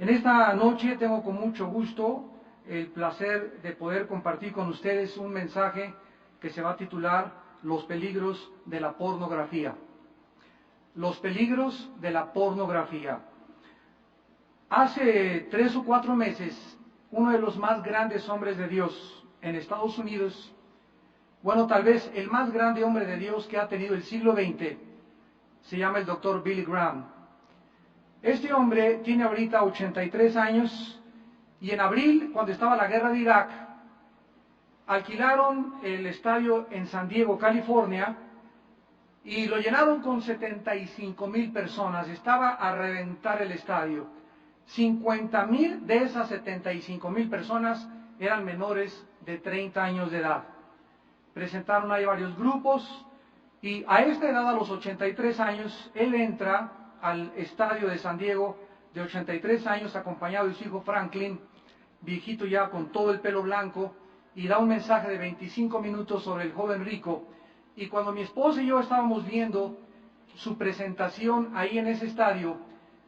En esta noche tengo con mucho gusto el placer de poder compartir con ustedes un mensaje que se va a titular Los peligros de la pornografía. Los peligros de la pornografía. Hace 3 o 4 meses, uno de los más grandes hombres de Dios en Estados Unidos, bueno, tal vez el más grande hombre de Dios que ha tenido el siglo XX, se llama el Dr. Billy Graham. Este hombre tiene ahorita 83 años y en abril, cuando estaba la guerra de Irak, alquilaron el estadio en San Diego, California, y lo llenaron con 75,000 personas. Estaba a reventar el estadio. 50,000 de esas 75,000 personas eran menores de 30 años de edad. Presentaron ahí varios grupos y a esta edad, a los 83 años, él entra al estadio de San Diego de 83 años acompañado de su hijo Franklin, viejito ya con todo el pelo blanco, y da un mensaje de 25 minutos sobre el joven rico. Y cuando mi esposa y yo estábamos viendo su presentación ahí en ese estadio,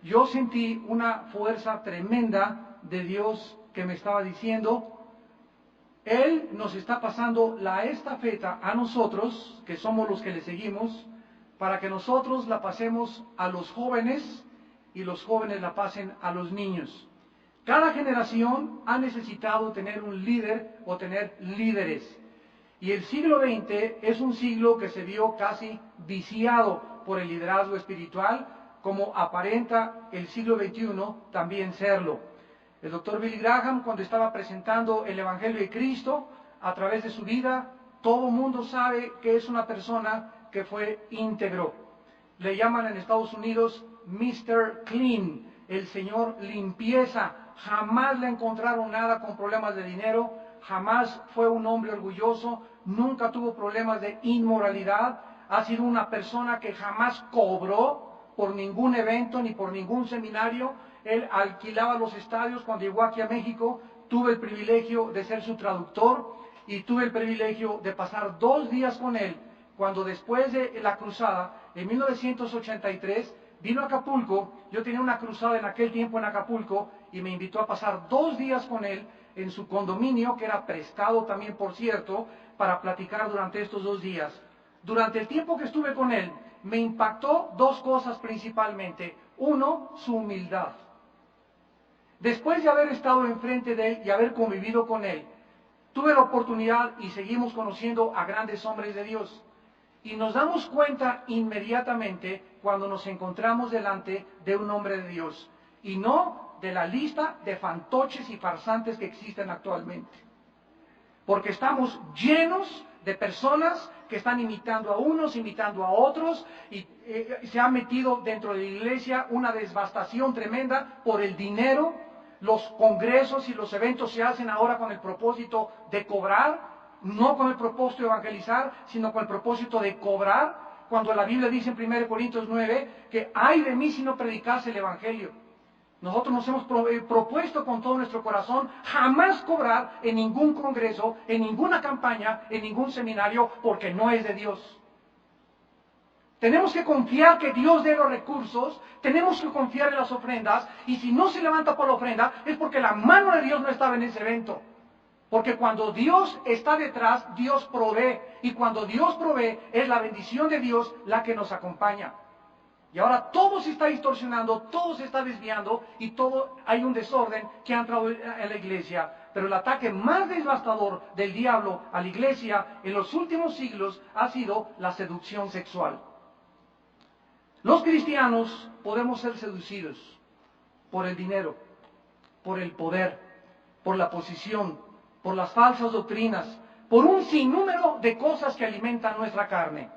yo sentí una fuerza tremenda de Dios que me estaba diciendo: Él nos está pasando la estafeta a nosotros, que somos los que le seguimos, para que nosotros la pasemos a los jóvenes y los jóvenes la pasen a los niños. Cada generación ha necesitado tener un líder o tener líderes. Y el siglo XX es un siglo que se vio casi viciado por el liderazgo espiritual, como aparenta el siglo XXI también serlo. El Dr. Billy Graham, cuando estaba presentando el Evangelio de Cristo a través de su vida, todo el mundo sabe que es una persona que fue íntegro. Le llaman en Estados Unidos Mr. Clean, el señor limpieza. Jamás le encontraron nada con problemas de dinero, jamás fue un hombre orgulloso, nunca tuvo problemas de inmoralidad. Ha sido una persona que jamás cobró por ningún evento ni por ningún seminario. Él alquilaba los estadios. Cuando llegó aquí a México, tuve el privilegio de ser su traductor y tuve el privilegio de pasar 2 días con él, cuando después de la cruzada, en 1983, vino a Acapulco. Yo tenía una cruzada en aquel tiempo en Acapulco y me invitó a pasar 2 días con él en su condominio, que era prestado también, por cierto, para platicar durante estos 2 días. Durante el tiempo que estuve con él, me impactó 2 cosas principalmente. Uno, su humildad. Después de haber estado enfrente de él y haber convivido con él, tuve la oportunidad y seguimos conociendo a grandes hombres de Dios. Y nos damos cuenta inmediatamente cuando nos encontramos delante de un hombre de Dios, y no de la lista de fantoches y farsantes que existen actualmente. Porque estamos llenos de personas que están imitando a unos, imitando a otros, y se ha metido dentro de la iglesia una devastación tremenda por el dinero. Los congresos y los eventos se hacen ahora con el propósito de cobrar, no con el propósito de evangelizar, sino con el propósito de cobrar, cuando la Biblia dice en 1 Corintios 9 que ay de mí si no predicase el evangelio. Nosotros nos hemos propuesto con todo nuestro corazón jamás cobrar en ningún congreso, en ninguna campaña, en ningún seminario, porque no es de Dios. Tenemos que confiar que Dios dé los recursos, tenemos que confiar en las ofrendas, y si no se levanta por la ofrenda es porque la mano de Dios no estaba en ese evento. Porque cuando Dios está detrás, Dios provee, y cuando Dios provee es la bendición de Dios la que nos acompaña. Y ahora todo se está distorsionando, todo se está desviando y todo hay un desorden que ha entrado en la iglesia. Pero el ataque más devastador del diablo a la iglesia en los últimos siglos ha sido la seducción sexual. Los cristianos podemos ser seducidos por el dinero, por el poder, por la posición, por las falsas doctrinas, por un sinnúmero de cosas que alimentan nuestra carne.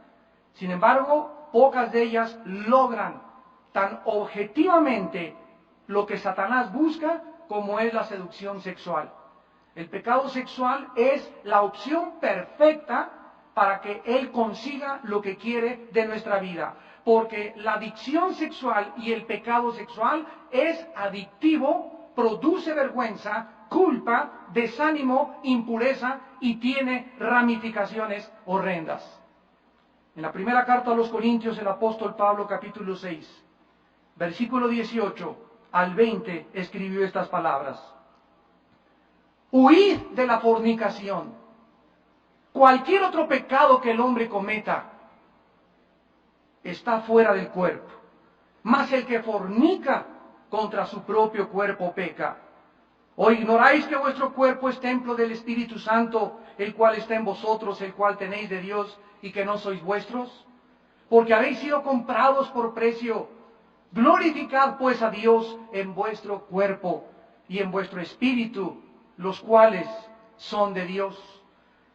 Sin embargo, pocas de ellas logran tan objetivamente lo que Satanás busca como es la seducción sexual. El pecado sexual es la opción perfecta para que él consiga lo que quiere de nuestra vida. Porque la adicción sexual y el pecado sexual es adictivo, produce vergüenza, culpa, desánimo, impureza y tiene ramificaciones horrendas. En la primera carta a los Corintios, el apóstol Pablo, capítulo 6, versículo 18, al 20 escribió estas palabras: huid de la fornicación. Cualquier otro pecado que el hombre cometa está fuera del cuerpo, mas el que fornica contra su propio cuerpo peca. ¿O ignoráis que vuestro cuerpo es templo del Espíritu Santo, el cual está en vosotros, el cual tenéis de Dios, y que no sois vuestros? Porque habéis sido comprados por precio. Glorificad pues a Dios en vuestro cuerpo y en vuestro espíritu, los cuales son de Dios.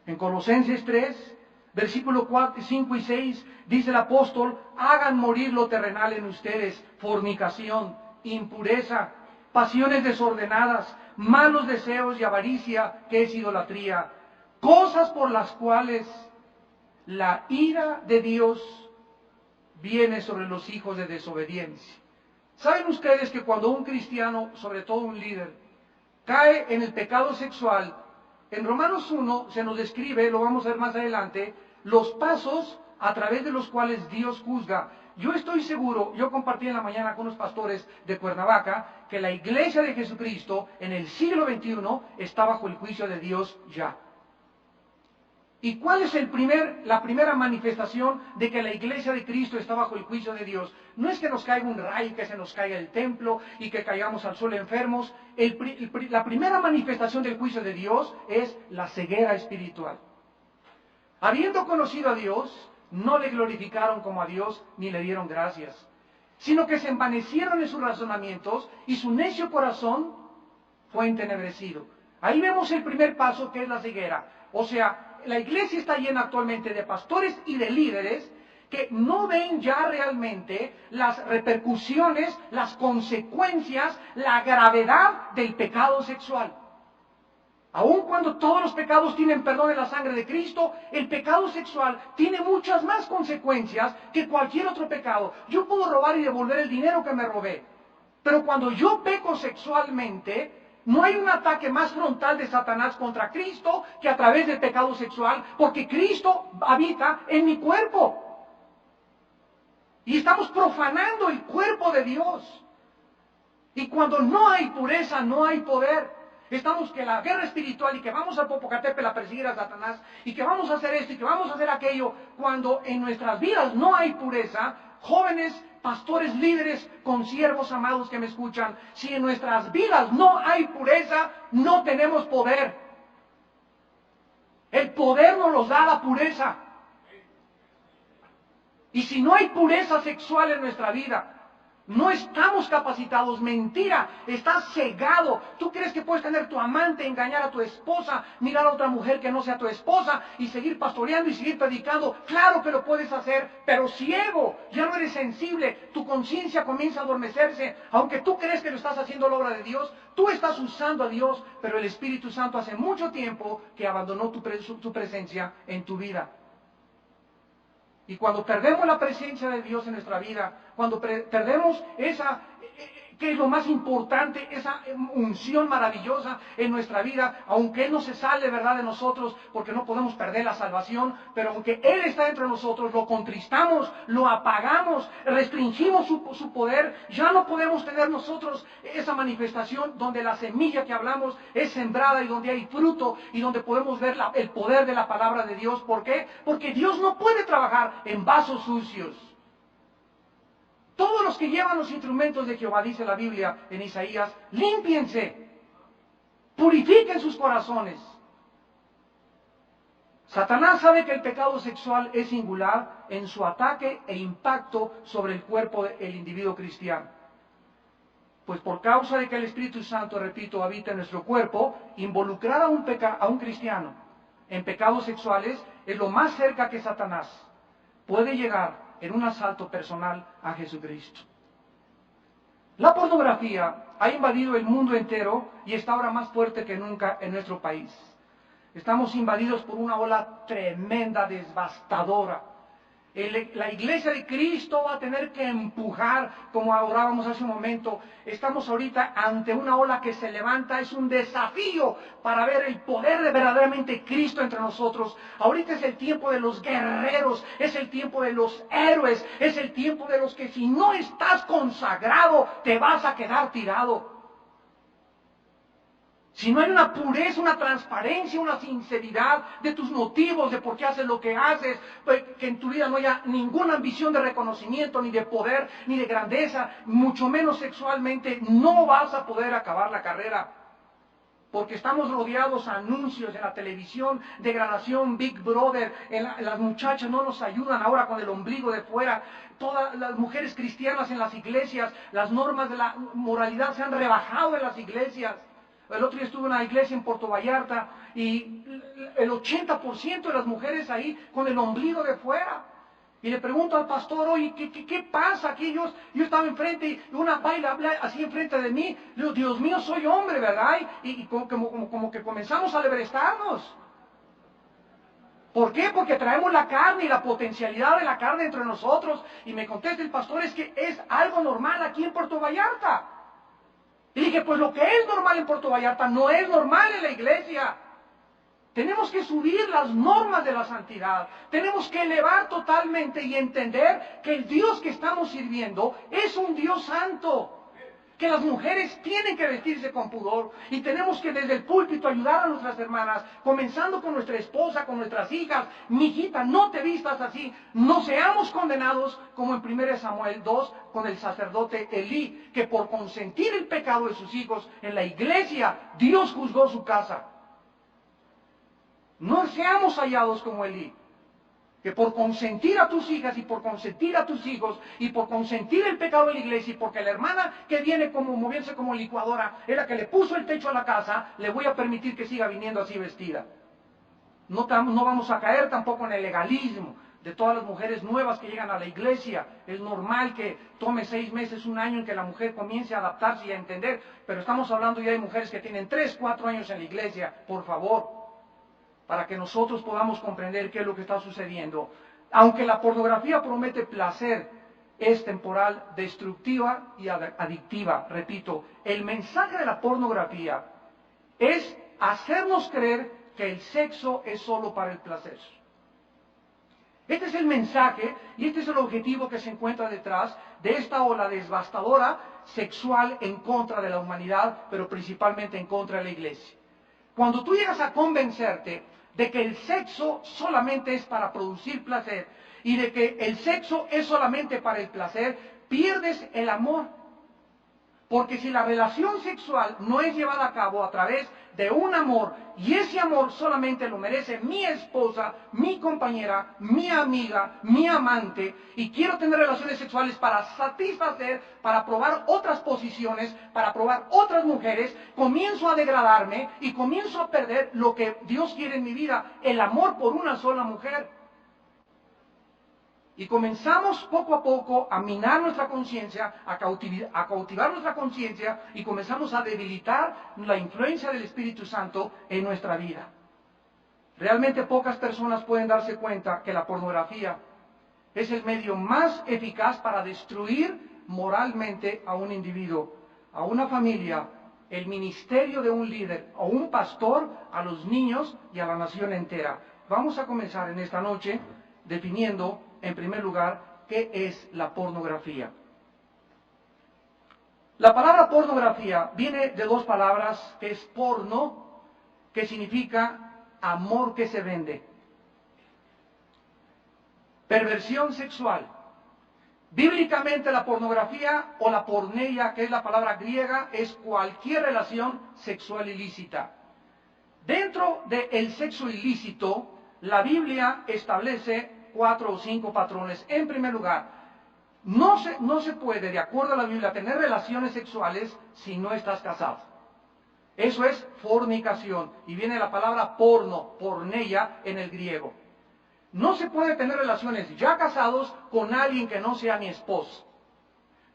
En Colosenses 3, versículo 4, 5 y 6, dice el apóstol: hagan morir lo terrenal en ustedes: fornicación, impureza, pasiones desordenadas, malos deseos y avaricia, que es idolatría, cosas por las cuales la ira de Dios viene sobre los hijos de desobediencia. ¿Saben ustedes que cuando un cristiano, sobre todo un líder, cae en el pecado sexual, en Romanos 1 se nos describe, lo vamos a ver más adelante, los pasos a través de los cuales Dios juzga? Yo estoy seguro, yo compartí en la mañana con unos pastores de Cuernavaca, que la iglesia de Jesucristo en el siglo XXI está bajo el juicio de Dios ya. ¿Y cuál es la primera manifestación de que la iglesia de Cristo está bajo el juicio de Dios? No es que nos caiga un rayo, que se nos caiga el templo y que caigamos al suelo enfermos. La primera manifestación del juicio de Dios es la ceguera espiritual. Habiendo conocido a Dios, no le glorificaron como a Dios ni le dieron gracias, sino que se envanecieron en sus razonamientos y su necio corazón fue entenebrecido. Ahí vemos el primer paso, que es la ceguera. O sea, la iglesia está llena actualmente de pastores y de líderes que no ven ya realmente las repercusiones, las consecuencias, la gravedad del pecado sexual. Aun cuando todos los pecados tienen perdón en la sangre de Cristo, el pecado sexual tiene muchas más consecuencias que cualquier otro pecado. Yo puedo robar y devolver el dinero que me robé, pero cuando yo peco sexualmente, no hay un ataque más frontal de Satanás contra Cristo que a través del pecado sexual, porque Cristo habita en mi cuerpo. Y estamos profanando el cuerpo de Dios. Y cuando no hay pureza, no hay poder. Estamos que la guerra espiritual y que vamos al Popocatépetl a perseguir a Satanás y que vamos a hacer esto y que vamos a hacer aquello, cuando en nuestras vidas no hay pureza. Jóvenes, pastores, líderes, consiervos amados que me escuchan, si en nuestras vidas no hay pureza, no tenemos poder. El poder nos lo da la pureza. Y si no hay pureza sexual en nuestra vida, no estamos capacitados. Mentira, estás cegado. Tú crees que puedes tener tu amante, engañar a tu esposa, mirar a otra mujer que no sea tu esposa y seguir pastoreando y seguir predicando. Claro que lo puedes hacer, pero ciego. Ya no eres sensible, tu conciencia comienza a adormecerse. Aunque tú crees que lo estás haciendo la obra de Dios, tú estás usando a Dios, pero el Espíritu Santo hace mucho tiempo que abandonó tu presencia en tu vida. Y cuando perdemos la presencia de Dios en nuestra vida, cuando perdemos esa, que es lo más importante, esa unción maravillosa en nuestra vida, aunque Él no se sale, ¿verdad?, de nosotros, porque no podemos perder la salvación, pero aunque Él está dentro de nosotros, lo contristamos, lo apagamos, restringimos su poder, ya no podemos tener nosotros esa manifestación donde la semilla que hablamos es sembrada y donde hay fruto y donde podemos ver el poder de la palabra de Dios. ¿Por qué? Porque Dios no puede trabajar en vasos sucios. Todos los que llevan los instrumentos de Jehová, dice la Biblia en Isaías, límpiense, purifiquen sus corazones. Satanás sabe que el pecado sexual es singular en su ataque e impacto sobre el cuerpo del individuo cristiano. Pues por causa de que el Espíritu Santo, repito, habita en nuestro cuerpo, involucrar a un cristiano en pecados sexuales es lo más cerca que Satanás puede llegar en un asalto personal a Jesucristo. La pornografía ha invadido el mundo entero y está ahora más fuerte que nunca en nuestro país. Estamos invadidos por una ola tremenda, devastadora. La iglesia de Cristo va a tener que empujar, como orábamos hace un momento. Estamos ahorita ante una ola que se levanta, es un desafío para ver el poder de verdaderamente Cristo entre nosotros. Ahorita es el tiempo de los guerreros, es el tiempo de los héroes, es el tiempo de los que si no estás consagrado, te vas a quedar tirado. Si no hay una pureza, una transparencia, una sinceridad de tus motivos, de por qué haces lo que haces, que en tu vida no haya ninguna ambición de reconocimiento, ni de poder, ni de grandeza, mucho menos sexualmente, no vas a poder acabar la carrera. Porque estamos rodeados de anuncios en la televisión, degradación, Big Brother, las muchachas no nos ayudan ahora con el ombligo de fuera. Todas las mujeres cristianas en las iglesias, las normas de la moralidad se han rebajado en las iglesias. El otro día estuve en una iglesia en Puerto Vallarta y el 80% de las mujeres ahí con el ombligo de fuera. Y le pregunto al pastor, oye, ¿qué pasa aquí? Yo estaba enfrente y una baila habla así enfrente de mí. Le digo, Dios mío, soy hombre, ¿verdad? Y como que comenzamos a lebrestarnos. ¿Por qué? Porque traemos la carne y la potencialidad de la carne entre nosotros. Y me contesta el pastor, es que es algo normal aquí en Puerto Vallarta. Y dije, pues lo que es normal en Puerto Vallarta no es normal en la iglesia. Tenemos que subir las normas de la santidad. Tenemos que elevar totalmente y entender que el Dios que estamos sirviendo es un Dios santo. Que las mujeres tienen que vestirse con pudor. Y tenemos que desde el púlpito ayudar a nuestras hermanas, comenzando con nuestra esposa, con nuestras hijas. Mijita, no te vistas así. No seamos condenados como en 1 Samuel 2 con el sacerdote Elí, que por consentir el pecado de sus hijos en la iglesia, Dios juzgó su casa. No seamos hallados como Elí, que por consentir a tus hijas y por consentir a tus hijos y por consentir el pecado de la iglesia y porque la hermana que viene como moviéndose como licuadora es la que le puso el techo a la casa, le voy a permitir que siga viniendo así vestida. No vamos a caer tampoco en el legalismo de todas las mujeres nuevas que llegan a la iglesia. Es normal que tome 6 meses, 1 año en que la mujer comience a adaptarse y a entender, pero estamos hablando ya de mujeres que tienen 3, 4 años en la iglesia, por favor, para que nosotros podamos comprender qué es lo que está sucediendo. Aunque la pornografía promete placer, es temporal, destructiva y adictiva. Repito, el mensaje de la pornografía es hacernos creer que el sexo es solo para el placer. Este es el mensaje y este es el objetivo que se encuentra detrás de esta ola devastadora sexual en contra de la humanidad, pero principalmente en contra de la iglesia. Cuando tú llegas a convencerte de que el sexo solamente es para producir placer y de que el sexo es solamente para el placer, pierdes el amor. Porque si la relación sexual no es llevada a cabo a través de un amor, y ese amor solamente lo merece mi esposa, mi compañera, mi amiga, mi amante, y quiero tener relaciones sexuales para satisfacer, para probar otras posiciones, para probar otras mujeres, comienzo a degradarme y comienzo a perder lo que Dios quiere en mi vida, el amor por una sola mujer. Y comenzamos poco a poco a minar nuestra conciencia, a cautivar nuestra conciencia y comenzamos a debilitar la influencia del Espíritu Santo en nuestra vida. Realmente pocas personas pueden darse cuenta que la pornografía es el medio más eficaz para destruir moralmente a un individuo, a una familia, el ministerio de un líder, a un pastor, a los niños y a la nación entera. Vamos a comenzar en esta noche definiendo en primer lugar, ¿qué es la pornografía? La palabra pornografía viene de 2 palabras, que es porno, que significa amor que se vende. Perversión sexual. Bíblicamente la pornografía o la porneia, que es la palabra griega, es cualquier relación sexual ilícita. Dentro del sexo ilícito, la Biblia establece 4 o 5 patrones. En primer lugar, no se puede, de acuerdo a la Biblia, tener relaciones sexuales si no estás casado. Eso es fornicación. Y viene la palabra porno, porneia, en el griego. No se puede tener relaciones ya casados con alguien que no sea mi esposo.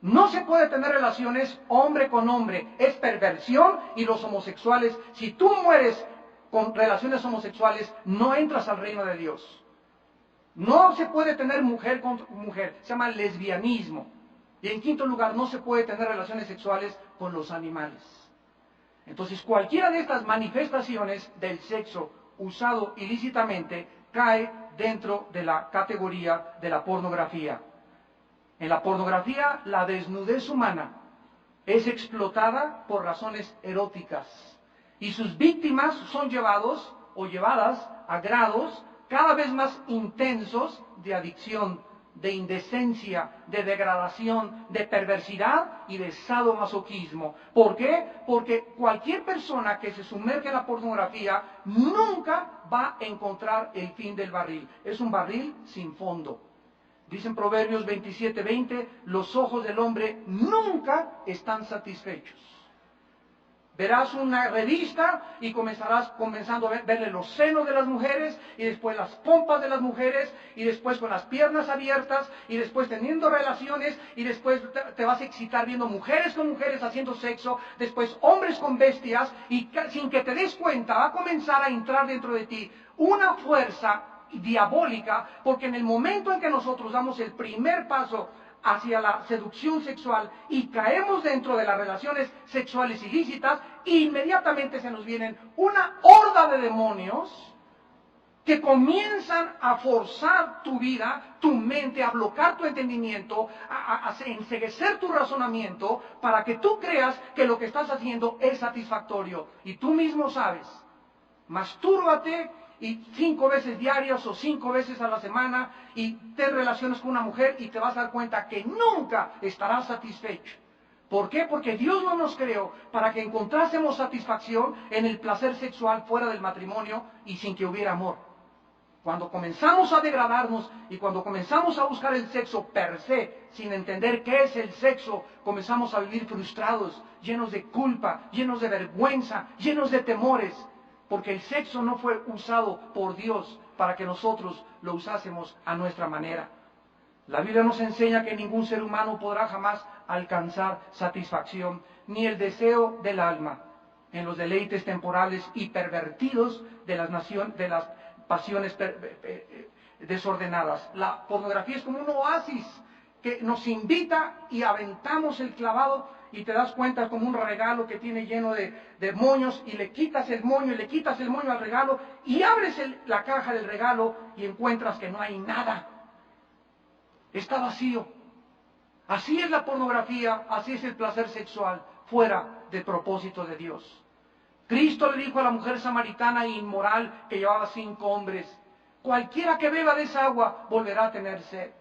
No se puede tener relaciones hombre con hombre. Es perversión y los homosexuales, si tú mueres con relaciones homosexuales, no entras al reino de Dios. No se puede tener mujer con mujer, se llama lesbianismo. Y en quinto lugar, no se puede tener relaciones sexuales con los animales. Entonces, cualquiera de estas manifestaciones del sexo usado ilícitamente cae dentro de la categoría de la pornografía. En la pornografía, la desnudez humana es explotada por razones eróticas y sus víctimas son llevados o llevadas a grados cada vez más intensos de adicción, de indecencia, de degradación, de perversidad y de sadomasoquismo. ¿Por qué? Porque cualquier persona que se sumerge en la pornografía nunca va a encontrar el fin del barril. Es un barril sin fondo. Dicen Proverbios 27:20, los ojos del hombre nunca están satisfechos. Verás una revista y comenzando a verle los senos de las mujeres y después las pompas de las mujeres y después con las piernas abiertas y después teniendo relaciones y después te vas a excitar viendo mujeres con mujeres haciendo sexo, después hombres con bestias y sin que te des cuenta va a comenzar a entrar dentro de ti una fuerza diabólica, porque en el momento en que nosotros damos el primer paso hacia la seducción sexual y caemos dentro de las relaciones sexuales ilícitas, inmediatamente se nos vienen una horda de demonios que comienzan a forzar tu vida, tu mente, a bloquear tu entendimiento, a enceguecer tu razonamiento, para que tú creas que lo que estás haciendo es satisfactorio. Y tú mismo sabes, mastúrbate y 5 veces diarias o 5 veces a la semana y ten relaciones con una mujer y te vas a dar cuenta que nunca estarás satisfecho. ¿Por qué? Porque Dios no nos creó para que encontrásemos satisfacción en el placer sexual fuera del matrimonio y sin que hubiera amor. Cuando comenzamos a degradarnos y cuando comenzamos a buscar el sexo per se, sin entender qué es el sexo, comenzamos a vivir frustrados, llenos de culpa, llenos de vergüenza, llenos de temores. Porque el sexo no fue usado por Dios para que nosotros lo usásemos a nuestra manera. La Biblia nos enseña que ningún ser humano podrá jamás alcanzar satisfacción, ni el deseo del alma, en los deleites temporales y pervertidos de las pasiones desordenadas. La pornografía es como un oasis que nos invita y aventamos el clavado y te das cuenta como un regalo que tiene lleno de moños y le quitas el moño y le quitas el moño al regalo y abres la caja del regalo y encuentras que no hay nada. Está vacío. Así es la pornografía, así es el placer sexual, fuera del propósito de Dios. Cristo le dijo a la mujer samaritana inmoral que llevaba 5 hombres, cualquiera que beba de esa agua volverá a tener sed.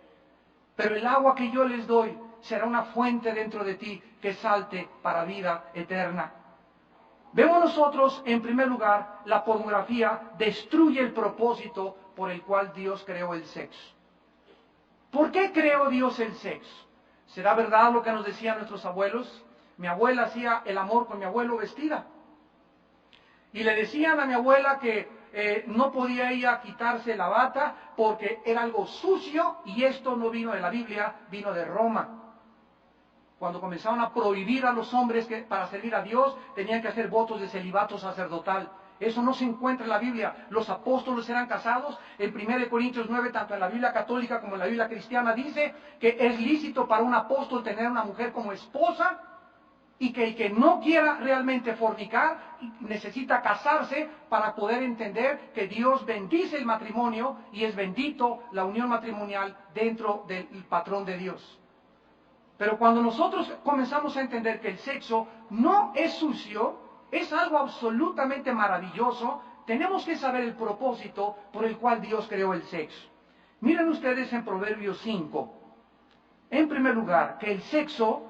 Pero el agua que yo les doy será una fuente dentro de ti que salte para vida eterna. Vemos nosotros, en primer lugar, la pornografía destruye el propósito por el cual Dios creó el sexo. ¿Por qué creó Dios el sexo? ¿Será verdad lo que nos decían nuestros abuelos? Mi abuela hacía el amor con mi abuelo vestida. Y le decían a mi abuela que no podía ella quitarse la bata porque era algo sucio y esto no vino de la Biblia, vino de Roma. Cuando comenzaron a prohibir a los hombres que para servir a Dios tenían que hacer votos de celibato sacerdotal. Eso no se encuentra en la Biblia. Los apóstoles eran casados. En 1 Corintios 9, tanto en la Biblia católica como en la Biblia cristiana, dice que es lícito para un apóstol tener una mujer como esposa y que el que no quiera realmente fornicar necesita casarse para poder entender que Dios bendice el matrimonio y es bendito la unión matrimonial dentro del patrón de Dios. Pero cuando nosotros comenzamos a entender que el sexo no es sucio, es algo absolutamente maravilloso, tenemos que saber el propósito por el cual Dios creó el sexo. Miren ustedes en Proverbios 5, en primer lugar, que el sexo,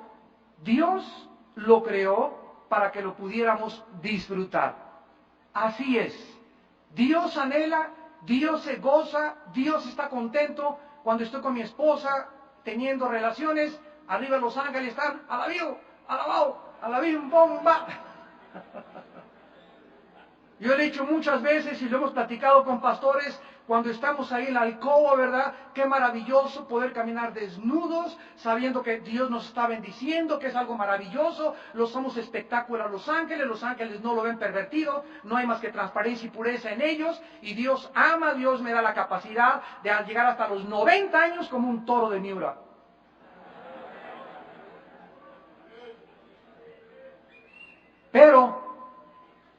Dios lo creó para que lo pudiéramos disfrutar. Así es. Dios anhela, Dios se goza, Dios está contento cuando estoy con mi esposa teniendo relaciones. Arriba los ángeles están, alabado, alabado, alabim bomba. Yo le he dicho muchas veces y lo hemos platicado con pastores cuando estamos ahí en la alcoba, ¿verdad? Qué maravilloso poder caminar desnudos, sabiendo que Dios nos está bendiciendo, que es algo maravilloso. Los somos espectáculo a los ángeles no lo ven pervertido, no hay más que transparencia y pureza en ellos, y Dios ama, Dios me da la capacidad de llegar hasta los 90 años como un toro de Miura. Pero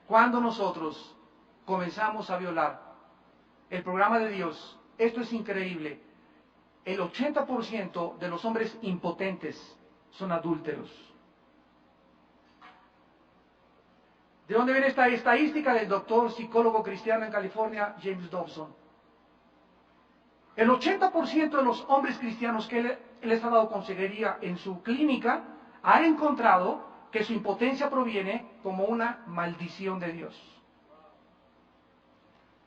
cuando nosotros comenzamos a violar el programa de Dios, esto es increíble, el 80% de los hombres impotentes son adúlteros. ¿De dónde viene esta estadística? Del doctor psicólogo cristiano en California, James Dobson. El 80% de los hombres cristianos que él les ha dado consejería en su clínica ha encontrado que su impotencia proviene como una maldición de Dios.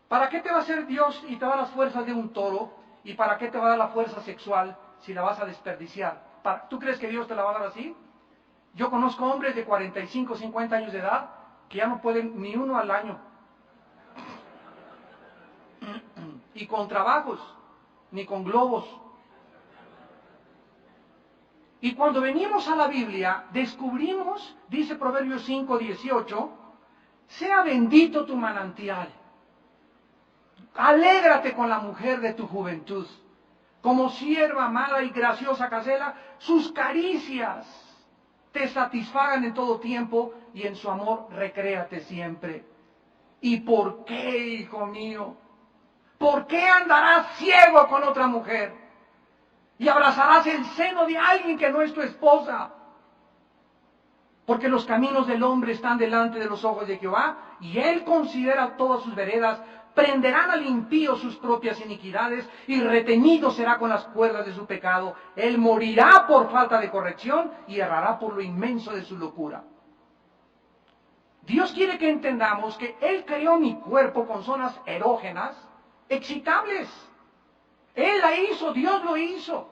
¿Para qué te va a hacer Dios y te va a dar las fuerzas de un toro? ¿Y para qué te va a dar la fuerza sexual si la vas a desperdiciar? ¿Tú crees que Dios te la va a dar así? Yo conozco hombres de 45, 50 años de edad que ya no pueden ni uno al año. Y con trabajos, ni con globos. Y cuando venimos a la Biblia, descubrimos, dice Proverbios 5:18, sea bendito tu manantial. Alégrate con la mujer de tu juventud. Como sierva amada y graciosa Gacela, sus caricias te satisfagan en todo tiempo y en su amor recréate siempre. ¿Y por qué, hijo mío? ¿Por qué andarás ciego con otra mujer? Y abrazarás el seno de alguien que no es tu esposa. Porque los caminos del hombre están delante de los ojos de Jehová, y él considera todas sus veredas. Prenderán al impío sus propias iniquidades, y retenido será con las cuerdas de su pecado. Él morirá por falta de corrección, y errará por lo inmenso de su locura. Dios quiere que entendamos que Él creó mi cuerpo con zonas erógenas, excitables. Él la hizo, Dios lo hizo.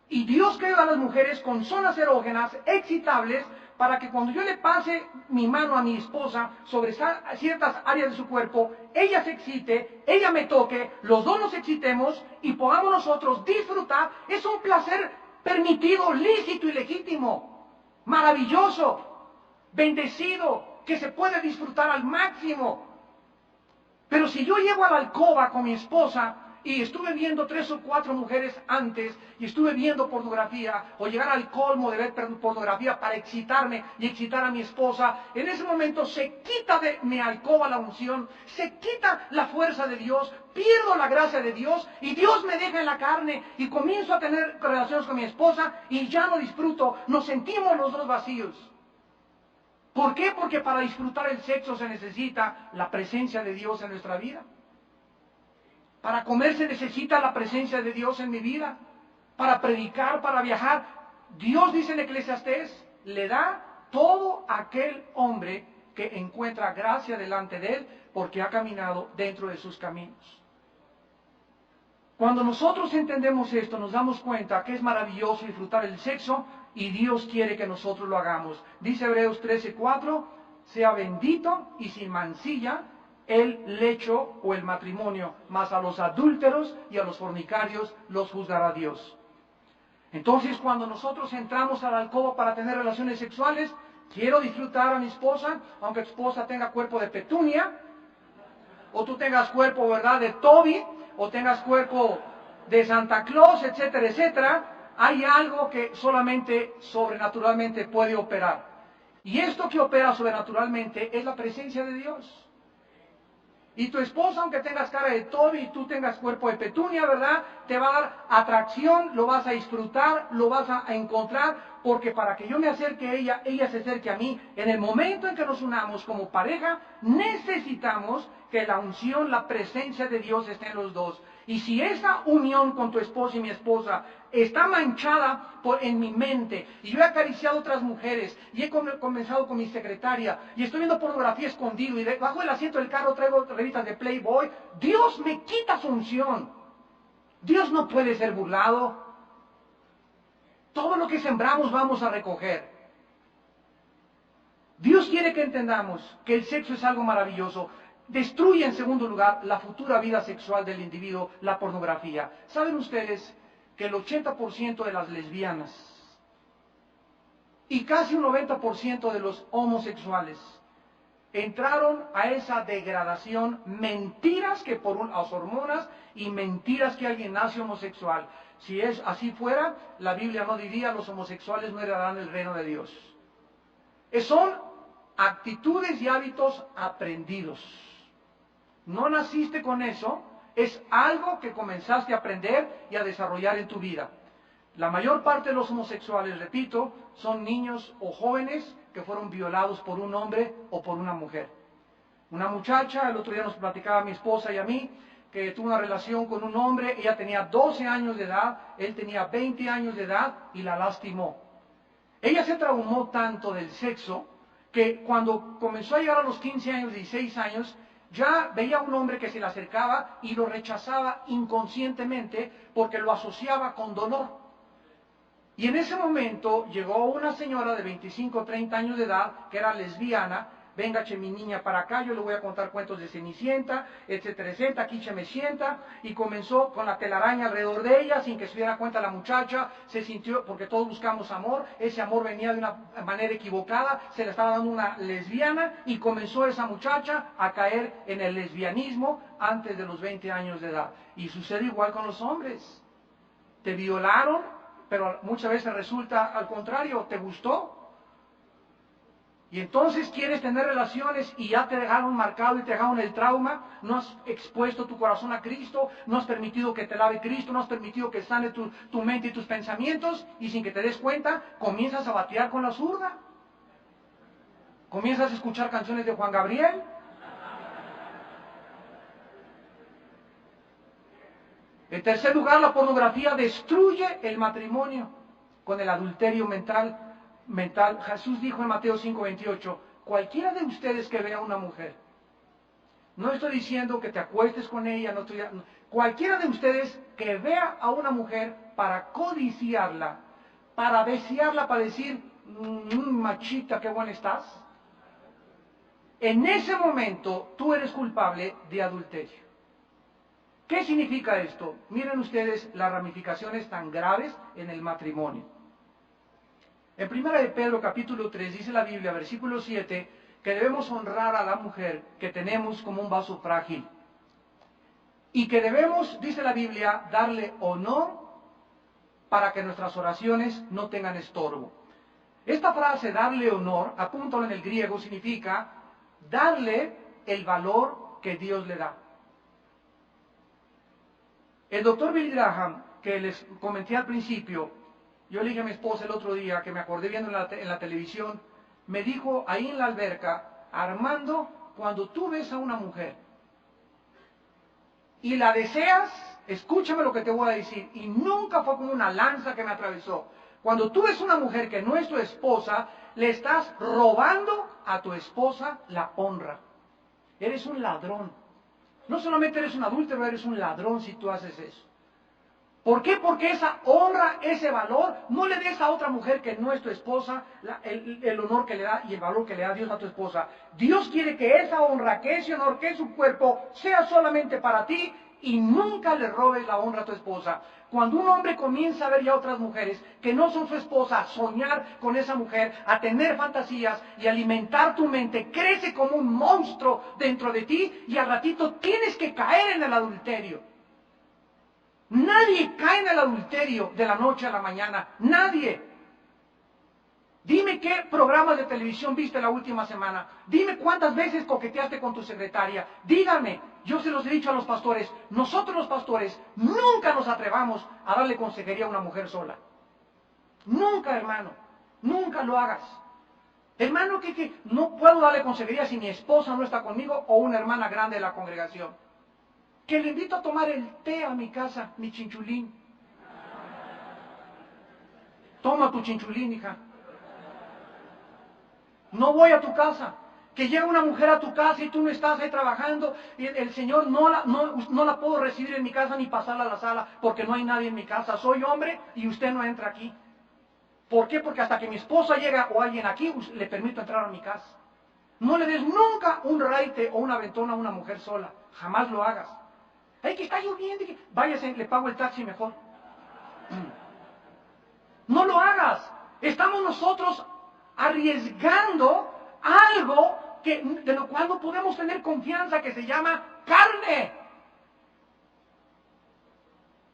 Y Dios creó a las mujeres con zonas erógenas, excitables, para que cuando yo le pase mi mano a mi esposa sobre ciertas áreas de su cuerpo, ella se excite, ella me toque, los dos nos excitemos y podamos nosotros disfrutar. Es un placer permitido, lícito y legítimo, maravilloso, bendecido, que se puede disfrutar al máximo. Pero si yo llego a la alcoba con mi esposa y estuve viendo 3 o 4 mujeres antes y estuve viendo pornografía, o llegar al colmo de ver pornografía para excitarme y excitar a mi esposa, en ese momento se quita de mi alcoba la unción, se quita la fuerza de Dios, pierdo la gracia de Dios y Dios me deja en la carne y comienzo a tener relaciones con mi esposa y ya no disfruto, nos sentimos los dos vacíos. ¿Por qué? Porque para disfrutar el sexo se necesita la presencia de Dios en nuestra vida. Para comer se necesita la presencia de Dios en mi vida. Para predicar, para viajar. Dios, dice en Eclesiastés, le da todo a aquel hombre que encuentra gracia delante de él porque ha caminado dentro de sus caminos. Cuando nosotros entendemos esto, nos damos cuenta que es maravilloso disfrutar el sexo y Dios quiere que nosotros lo hagamos. Dice Hebreos 13:4, sea bendito y sin mancilla el lecho o el matrimonio, mas a los adúlteros y a los fornicarios los juzgará Dios. Entonces, cuando nosotros entramos a la alcoba para tener relaciones sexuales, quiero disfrutar a mi esposa, aunque tu esposa tenga cuerpo de Petunia, o tú tengas cuerpo, ¿verdad?, de Toby, o tengas cuerpo de Santa Claus, etcétera, etcétera. Hay algo que solamente sobrenaturalmente puede operar. Y esto que opera sobrenaturalmente es la presencia de Dios. Y tu esposa, aunque tengas cara de Toby y tú tengas cuerpo de Petunia, ¿verdad?, te va a dar atracción, lo vas a disfrutar, lo vas a encontrar, porque para que yo me acerque a ella, ella se acerque a mí. En el momento en que nos unamos como pareja, necesitamos que la unción, la presencia de Dios esté en los dos. Y si esa unión con tu esposo y mi esposa está manchada en mi mente, y yo he acariciado a otras mujeres, y he comenzado con mi secretaria, y estoy viendo pornografía escondido, y debajo del asiento del carro traigo revistas de Playboy, Dios me quita su unción. Dios no puede ser burlado. Todo lo que sembramos vamos a recoger. Dios quiere que entendamos que el sexo es algo maravilloso. Destruye, en segundo lugar, la futura vida sexual del individuo, la pornografía. ¿Saben ustedes que el 80% de las lesbianas y casi un 90% de los homosexuales entraron a esa degradación? Mentiras que por las hormonas y mentiras que alguien nace homosexual. Si es así fuera, la Biblia no diría los homosexuales no heredarán el reino de Dios. Son actitudes y hábitos aprendidos. No naciste con eso, es algo que comenzaste a aprender y a desarrollar en tu vida. La mayor parte de los homosexuales, repito, son niños o jóvenes que fueron violados por un hombre o por una mujer. Una muchacha, el otro día nos platicaba mi esposa y a mí, que tuvo una relación con un hombre, ella tenía 12 años de edad, él tenía 20 años de edad y la lastimó. Ella se traumó tanto del sexo que cuando comenzó a llegar a los 15 años, 16 años, ya veía a un hombre que se le acercaba y lo rechazaba inconscientemente porque lo asociaba con dolor. Y en ese momento llegó una señora de 25 o 30 años de edad, que era lesbiana. Venga, che, mi niña, para acá, yo le voy a contar cuentos de Cenicienta, etcétera, etcétera, aquí che me sienta, y comenzó con la telaraña alrededor de ella, sin que se diera cuenta la muchacha, se sintió, porque todos buscamos amor, ese amor venía de una manera equivocada, se le estaba dando una lesbiana, y comenzó esa muchacha a caer en el lesbianismo antes de los 20 años de edad. Y sucede igual con los hombres. Te violaron, pero muchas veces resulta al contrario, te gustó. Y entonces quieres tener relaciones y ya te dejaron marcado y te dejaron el trauma, no has expuesto tu corazón a Cristo, no has permitido que te lave Cristo, no has permitido que sane tu mente y tus pensamientos, y sin que te des cuenta, comienzas a batear con la zurda. Comienzas a escuchar canciones de Juan Gabriel. En tercer lugar, la pornografía destruye el matrimonio con el adulterio mental. Jesús dijo en Mateo 5:28, cualquiera de ustedes que vea a una mujer, no estoy diciendo que te acuestes con ella, cualquiera de ustedes que vea a una mujer para codiciarla, para desearla, para decir, machita, qué buena estás, en ese momento tú eres culpable de adulterio. ¿Qué significa esto? Miren ustedes las ramificaciones tan graves en el matrimonio. En 1 de Pedro capítulo 3 dice la Biblia, versículo 7, que debemos honrar a la mujer que tenemos como un vaso frágil. Y que debemos, dice la Biblia, darle honor para que nuestras oraciones no tengan estorbo. Esta frase, darle honor, apúntalo en el griego, significa darle el valor que Dios le da. El doctor Bill Graham, que les comenté al principio, yo le dije a mi esposa el otro día, que me acordé viendo en la televisión, me dijo ahí en la alberca, Armando, cuando tú ves a una mujer y la deseas, escúchame lo que te voy a decir, y nunca fue como una lanza que me atravesó. Cuando tú ves una mujer que no es tu esposa, le estás robando a tu esposa la honra. Eres un ladrón. No solamente eres un adúltero, eres un ladrón si tú haces eso. ¿Por qué? Porque esa honra, ese valor, no le des a otra mujer que no es tu esposa el honor que le da y el valor que le da Dios a tu esposa. Dios quiere que esa honra, que ese honor, que su cuerpo sea solamente para ti y nunca le robes la honra a tu esposa. Cuando un hombre comienza a ver ya otras mujeres que no son su esposa, a soñar con esa mujer, a tener fantasías y alimentar tu mente, crece como un monstruo dentro de ti y al ratito tienes que caer en el adulterio. Nadie cae en el adulterio de la noche a la mañana. Nadie. Dime qué programas de televisión viste la última semana. Dime cuántas veces coqueteaste con tu secretaria. Dígame, yo se los he dicho a los pastores, nosotros los pastores nunca nos atrevamos a darle consejería a una mujer sola. Nunca, hermano. Nunca lo hagas. Hermano, que no puedo darle consejería si mi esposa no está conmigo o una hermana grande de la congregación. Que le invito a tomar el té a mi casa, mi chinchulín. Toma tu chinchulín, hija. No voy a tu casa. Que llega una mujer a tu casa y tú no estás ahí trabajando y el Señor no la puedo recibir en mi casa ni pasarla a la sala porque no hay nadie en mi casa. Soy hombre y usted no entra aquí. ¿Por qué? Porque hasta que mi esposa llega o alguien aquí, le permito entrar a mi casa. No le des nunca un raite o una aventona a una mujer sola. Jamás lo hagas. Ay, que está lloviendo. Váyase, le pago el taxi mejor. No lo hagas. Estamos nosotros arriesgando algo de lo cual no podemos tener confianza, que se llama carne.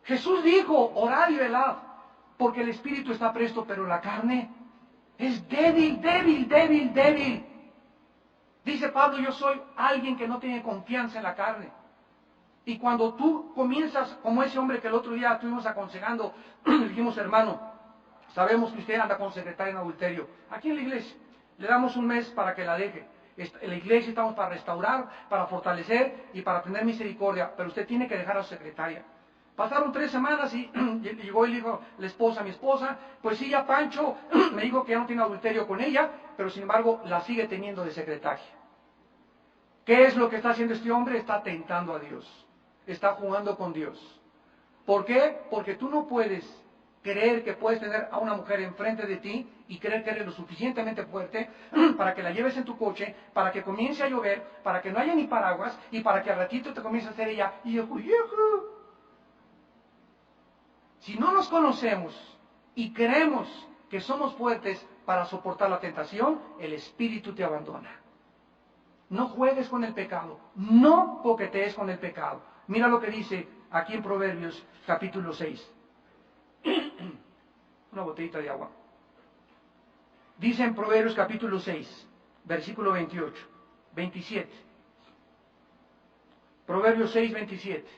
Jesús dijo, orad y velad, porque el espíritu está presto, pero la carne es débil, débil, débil, débil. Dice Pablo, yo soy alguien que no tiene confianza en la carne. Y cuando tú comienzas, como ese hombre que el otro día estuvimos aconsejando, le dijimos, hermano, sabemos que usted anda con secretaria en adulterio. Aquí en la iglesia le damos un mes para que la deje. En la iglesia estamos para restaurar, para fortalecer y para tener misericordia, pero usted tiene que dejar a su secretaria. Pasaron 3 semanas y llegó y le dijo mi esposa, pues sí, ya Pancho me dijo que ya no tiene adulterio con ella, pero sin embargo la sigue teniendo de secretaria. ¿Qué es lo que está haciendo este hombre? Está tentando a Dios, está jugando con Dios. ¿Por qué? Porque tú no puedes creer que puedes tener a una mujer enfrente de ti y creer que eres lo suficientemente fuerte para que la lleves en tu coche, para que comience a llover, para que no haya ni paraguas y para que al ratito te comience a hacer ella yuju. Si no nos conocemos y creemos que somos fuertes para soportar la tentación, el espíritu te abandona. No juegues con el pecado, no coquetees con el pecado. Mira lo que dice aquí en Proverbios capítulo 6. Una botellita de agua. Dice en Proverbios capítulo 6, versículo 28, 27. Proverbios 6, 27.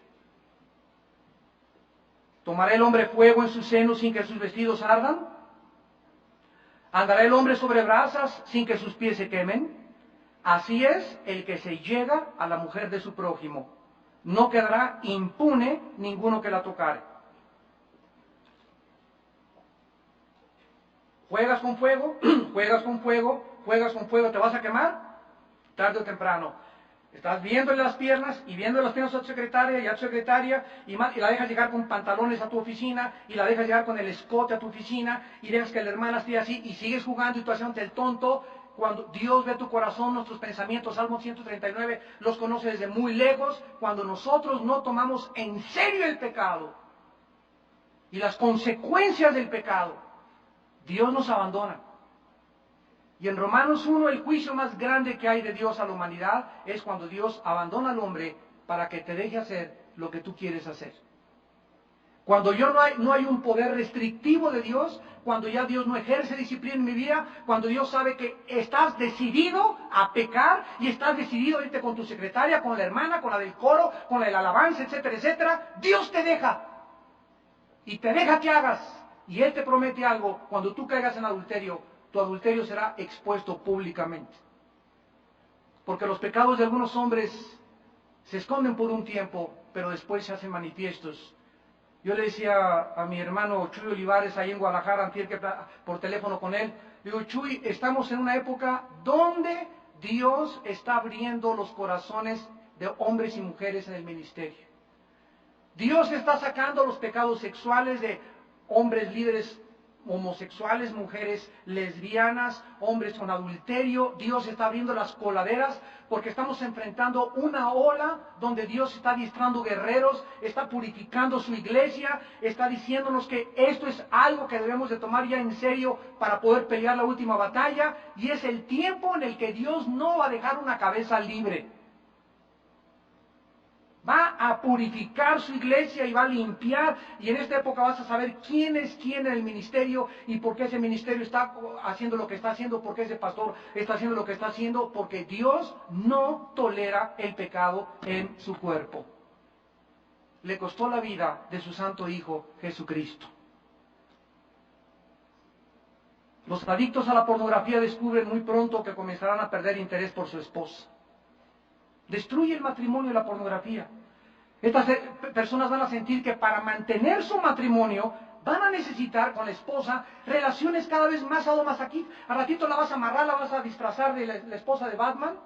¿Tomará el hombre fuego en su seno sin que sus vestidos ardan? ¿Andará el hombre sobre brasas sin que sus pies se quemen? Así es el que se llega a la mujer de su prójimo. No quedará impune ninguno que la tocare. ¿Juegas con fuego? ¿Juegas con fuego? ¿Juegas con fuego? ¿Te vas a quemar? Tarde o temprano. Estás viéndole las piernas y viendo las piernas a tu secretaria y a tu secretaria y la dejas llegar con pantalones a tu oficina y la dejas llegar con el escote a tu oficina y dejas que la hermana esté así y sigues jugando y tú haciéndote el tonto. Cuando Dios ve tu corazón, nuestros pensamientos, Salmo 139, los conoce desde muy lejos. Cuando nosotros no tomamos en serio el pecado y las consecuencias del pecado, Dios nos abandona. Y en Romanos 1, el juicio más grande que hay de Dios a la humanidad es cuando Dios abandona al hombre para que te deje hacer lo que tú quieres hacer. Cuando no hay un poder restrictivo de Dios, cuando ya Dios no ejerce disciplina en mi vida, cuando Dios sabe que estás decidido a pecar y estás decidido a irte con tu secretaria, con la hermana, con la del coro, con la de la alabanza, etcétera, etcétera, Dios te deja. Y te deja que hagas. Y Él te promete algo, cuando tú caigas en adulterio, tu adulterio será expuesto públicamente. Porque los pecados de algunos hombres se esconden por un tiempo, pero después se hacen manifiestos. Yo le decía a mi hermano Chuy Olivares, ahí en Guadalajara, antier que por teléfono con él, digo, Chuy, estamos en una época donde Dios está abriendo los corazones de hombres y mujeres en el ministerio. Dios está sacando los pecados sexuales de hombres líderes homosexuales, mujeres lesbianas, hombres con adulterio. Dios está abriendo las coladeras porque estamos enfrentando una ola donde Dios está adiestrando guerreros, está purificando su iglesia, está diciéndonos que esto es algo que debemos de tomar ya en serio para poder pelear la última batalla, y es el tiempo en el que Dios no va a dejar una cabeza libre. Va a purificar su iglesia y va a limpiar, y en esta época vas a saber quién es quién en el ministerio y por qué ese ministerio está haciendo lo que está haciendo, por qué ese pastor está haciendo lo que está haciendo, porque Dios no tolera el pecado en su cuerpo. Le costó la vida de su santo Hijo Jesucristo. Los adictos a la pornografía descubren muy pronto que comenzarán a perder interés por su esposa. Destruye el matrimonio la pornografía. Estas personas van a sentir que para mantener su matrimonio van a necesitar con la esposa relaciones cada vez más sadomasoquistas. Al ratito la vas a amarrar, la vas a disfrazar de la esposa de Batman.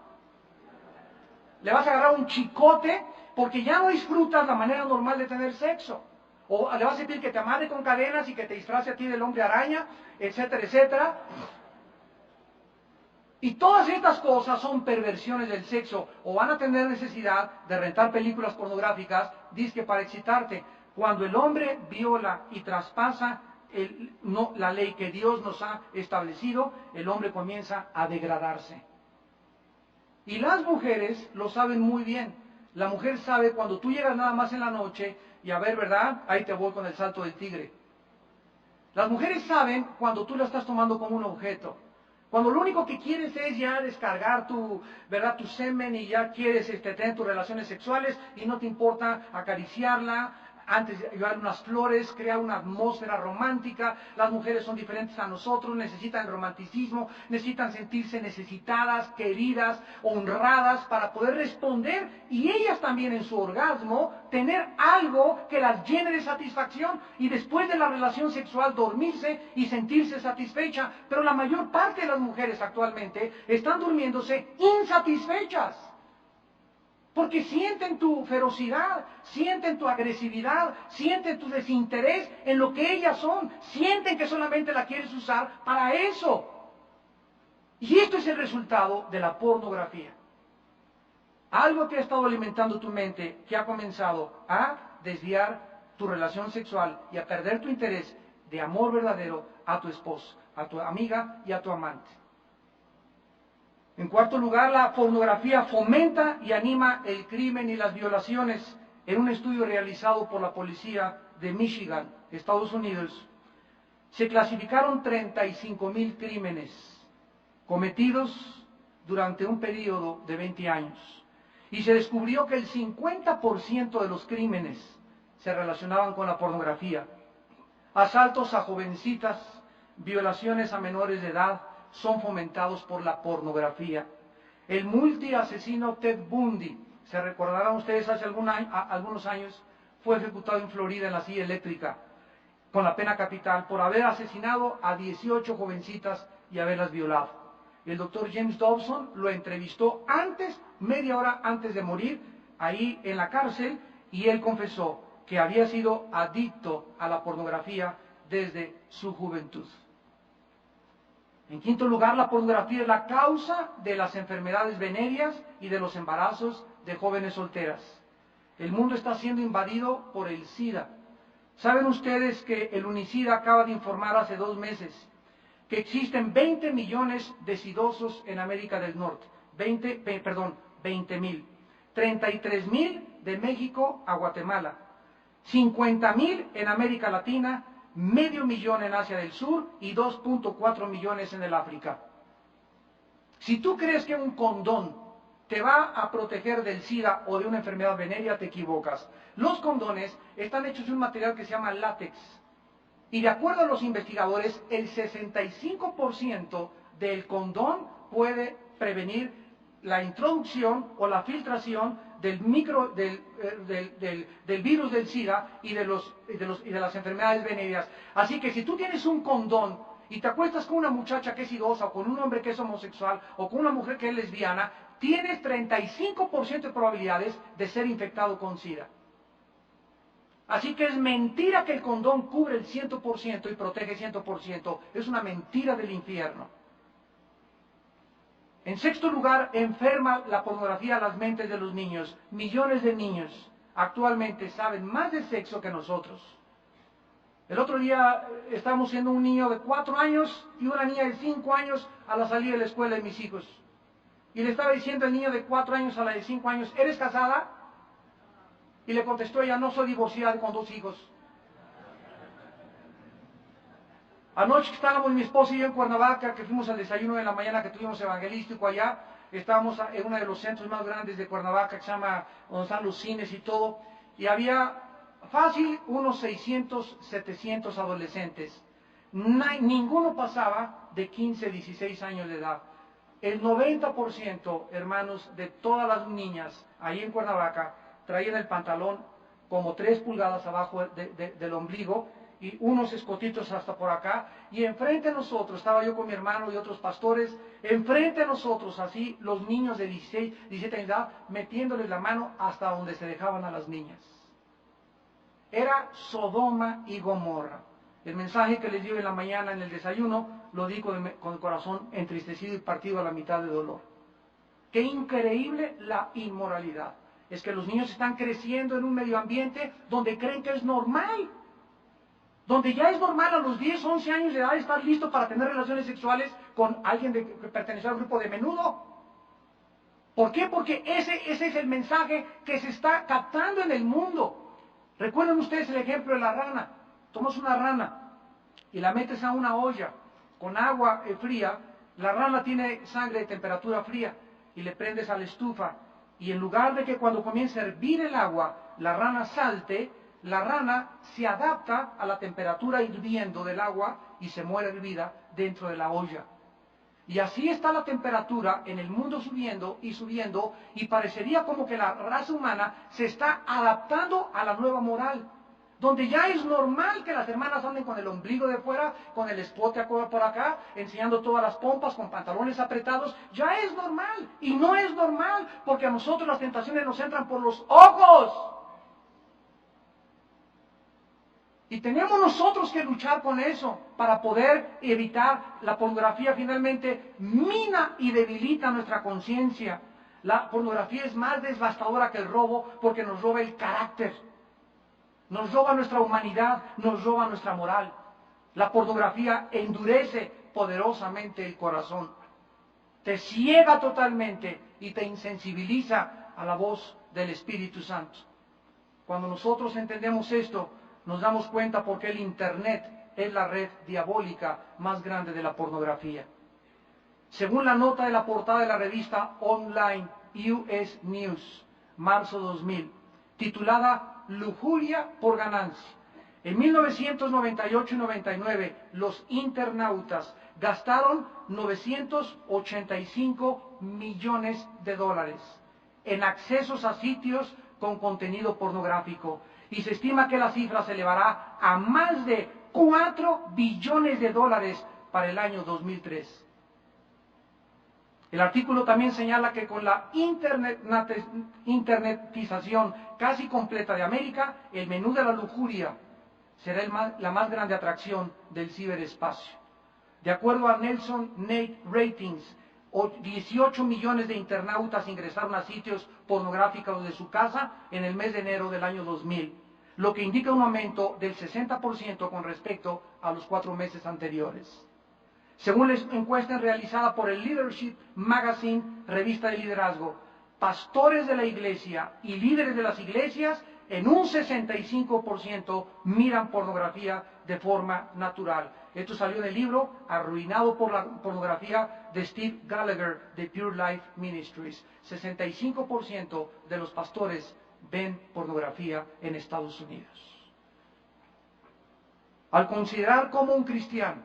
Le vas a agarrar un chicote porque ya no disfrutas la manera normal de tener sexo. O le vas a pedir que te amarre con cadenas y que te disfrace a ti del hombre araña, etcétera, etcétera. Y todas estas cosas son perversiones del sexo, o van a tener necesidad de rentar películas pornográficas, dizque para excitarte. Cuando el hombre viola y traspasa la ley que Dios nos ha establecido, el hombre comienza a degradarse. Y las mujeres lo saben muy bien. La mujer sabe cuando tú llegas nada más en la noche, y a ver, ¿verdad? Ahí te voy con el salto del tigre. Las mujeres saben cuando tú la estás tomando como un objeto. Cuando lo único que quieres es ya descargar ¿verdad? Tu semen y ya quieres tener tus relaciones sexuales y no te importa acariciarla, antes de llevarle unas flores, crear una atmósfera romántica. Las mujeres son diferentes a nosotros, necesitan el romanticismo, necesitan sentirse necesitadas, queridas, honradas para poder responder y ellas también en su orgasmo tener algo que las llene de satisfacción y después de la relación sexual dormirse y sentirse satisfecha. Pero la mayor parte de las mujeres actualmente están durmiéndose insatisfechas. Porque sienten tu ferocidad, sienten tu agresividad, sienten tu desinterés en lo que ellas son, sienten que solamente la quieres usar para eso. Y esto es el resultado de la pornografía. Algo que ha estado alimentando tu mente, que ha comenzado a desviar tu relación sexual y a perder tu interés de amor verdadero a tu esposo, a tu amiga y a tu amante. En cuarto lugar, la pornografía fomenta y anima el crimen y las violaciones. En un estudio realizado por la policía de Michigan, Estados Unidos, se clasificaron 35,000 crímenes cometidos durante un periodo de 20 años. Y se descubrió que el 50% de los crímenes se relacionaban con la pornografía. Asaltos a jovencitas, violaciones a menores de edad, son fomentados por la pornografía. El multiasesino Ted Bundy, se recordarán ustedes hace algunos años, fue ejecutado en Florida en la silla eléctrica, con la pena capital, por haber asesinado a 18 jovencitas y haberlas violado. El doctor James Dobson lo entrevistó media hora antes de morir, ahí en la cárcel, y él confesó que había sido adicto a la pornografía desde su juventud. En quinto lugar, la pornografía es la causa de las enfermedades venéreas y de los embarazos de jóvenes solteras. El mundo está siendo invadido por el SIDA. ¿Saben ustedes que el UNICIDA acaba de informar hace 2 meses que existen 20 millones de sidosos en América del Norte? 20,000. 33,000 de México a Guatemala. 50,000 en América Latina, 500,000 en Asia del Sur y 2,4 millones en el África. Si tú crees que un condón te va a proteger del SIDA o de una enfermedad venérea, te equivocas. Los condones están hechos de un material que se llama látex. Y de acuerdo a los investigadores, el 65% del condón puede prevenir la introducción o la filtración del virus del SIDA y de las enfermedades venéreas. Así que si tú tienes un condón y te acuestas con una muchacha que es idosa o con un hombre que es homosexual o con una mujer que es lesbiana, tienes 35% de probabilidades de ser infectado con SIDA. Así que es mentira que el condón cubre el 100% y protege 100%. Es una mentira del infierno. En sexto lugar, enferma la pornografía las mentes de los niños. Millones de niños actualmente saben más de sexo que nosotros. El otro día estábamos siendo un niño de 4 años y una niña de 5 años a la salida de la escuela de mis hijos. Y le estaba diciendo al niño de 4 años a la de 5 años, ¿eres casada? Y le contestó ella, no, soy divorciada con 2 hijos. Anoche que estábamos mi esposa y yo en Cuernavaca, que fuimos al desayuno de la mañana que tuvimos evangelístico allá, estábamos en uno de los centros más grandes de Cuernavaca, que se llama, donde están los cines y todo, y había fácil unos 600, 700 adolescentes. Ninguno pasaba de 15, 16 años de edad. El 90%, hermanos, de todas las niñas ahí en Cuernavaca, traían el pantalón como 3 pulgadas abajo del ombligo y unos escotitos hasta por acá, y enfrente de nosotros, estaba yo con mi hermano y otros pastores, enfrente de nosotros, así, los niños de 16, 17 años de edad, metiéndoles la mano hasta donde se dejaban a las niñas. era Sodoma y Gomorra. El mensaje que les dio en la mañana en el desayuno lo di con el corazón entristecido y partido a la mitad de dolor. Qué increíble la inmoralidad. Es que los niños están creciendo en un medio ambiente donde creen que es normal. Donde ya es normal a los 10, 11 años de edad estar listo para tener relaciones sexuales con alguien que pertenece al grupo de Menudo. ¿Por qué? Porque ese es el mensaje que se está captando en el mundo. Recuerden ustedes el ejemplo de la rana. Tomas una rana y la metes a una olla con agua fría. La rana tiene sangre de temperatura fría y le prendes a la estufa. Y en lugar de que cuando comience a hervir el agua, la rana salte, la rana se adapta a la temperatura hirviendo del agua y se muere hervida dentro de la olla. Y así está la temperatura en el mundo subiendo, y parecería como que la raza humana se está adaptando a la nueva moral, donde ya es normal que las hermanas anden con el ombligo de fuera, con el escote por acá, enseñando todas las pompas, con pantalones apretados. Ya es normal, y no es normal, porque a nosotros las tentaciones nos entran por los ojos. Y tenemos nosotros que luchar con eso para poder evitar. La pornografía finalmente mina y debilita nuestra conciencia. La pornografía es más devastadora que el robo porque nos roba el carácter, nos roba nuestra humanidad, nos roba nuestra moral. La pornografía endurece poderosamente el corazón, te ciega totalmente y te insensibiliza a la voz del Espíritu Santo. Cuando nosotros entendemos esto, nos damos cuenta por qué el Internet es la red diabólica más grande de la pornografía. Según la nota de la portada de la revista Online US News, marzo 2000, titulada Lujuria por ganancia. En 1998 y 99, los internautas gastaron 985 millones de dólares en accesos a sitios con contenido pornográfico. Y se estima que la cifra se elevará a más de 4 billones de dólares para el año 2003. El artículo también señala que con la internetización casi completa de América, el menú de la lujuria será la más grande atracción del ciberespacio. De acuerdo a Nelson Nate Ratings, 18 millones de internautas ingresaron a sitios pornográficos de su casa en el mes de enero del año 2000, lo que indica un aumento del 60% con respecto a los 4 meses anteriores. Según la encuesta realizada por el Leadership Magazine, revista de liderazgo, pastores de la iglesia y líderes de las iglesias en un 65% miran pornografía de forma natural. Esto salió del libro Arruinado por la pornografía de Steve Gallagher de Pure Life Ministries. 65% de los pastores ven pornografía en Estados Unidos. Al considerar cómo un cristiano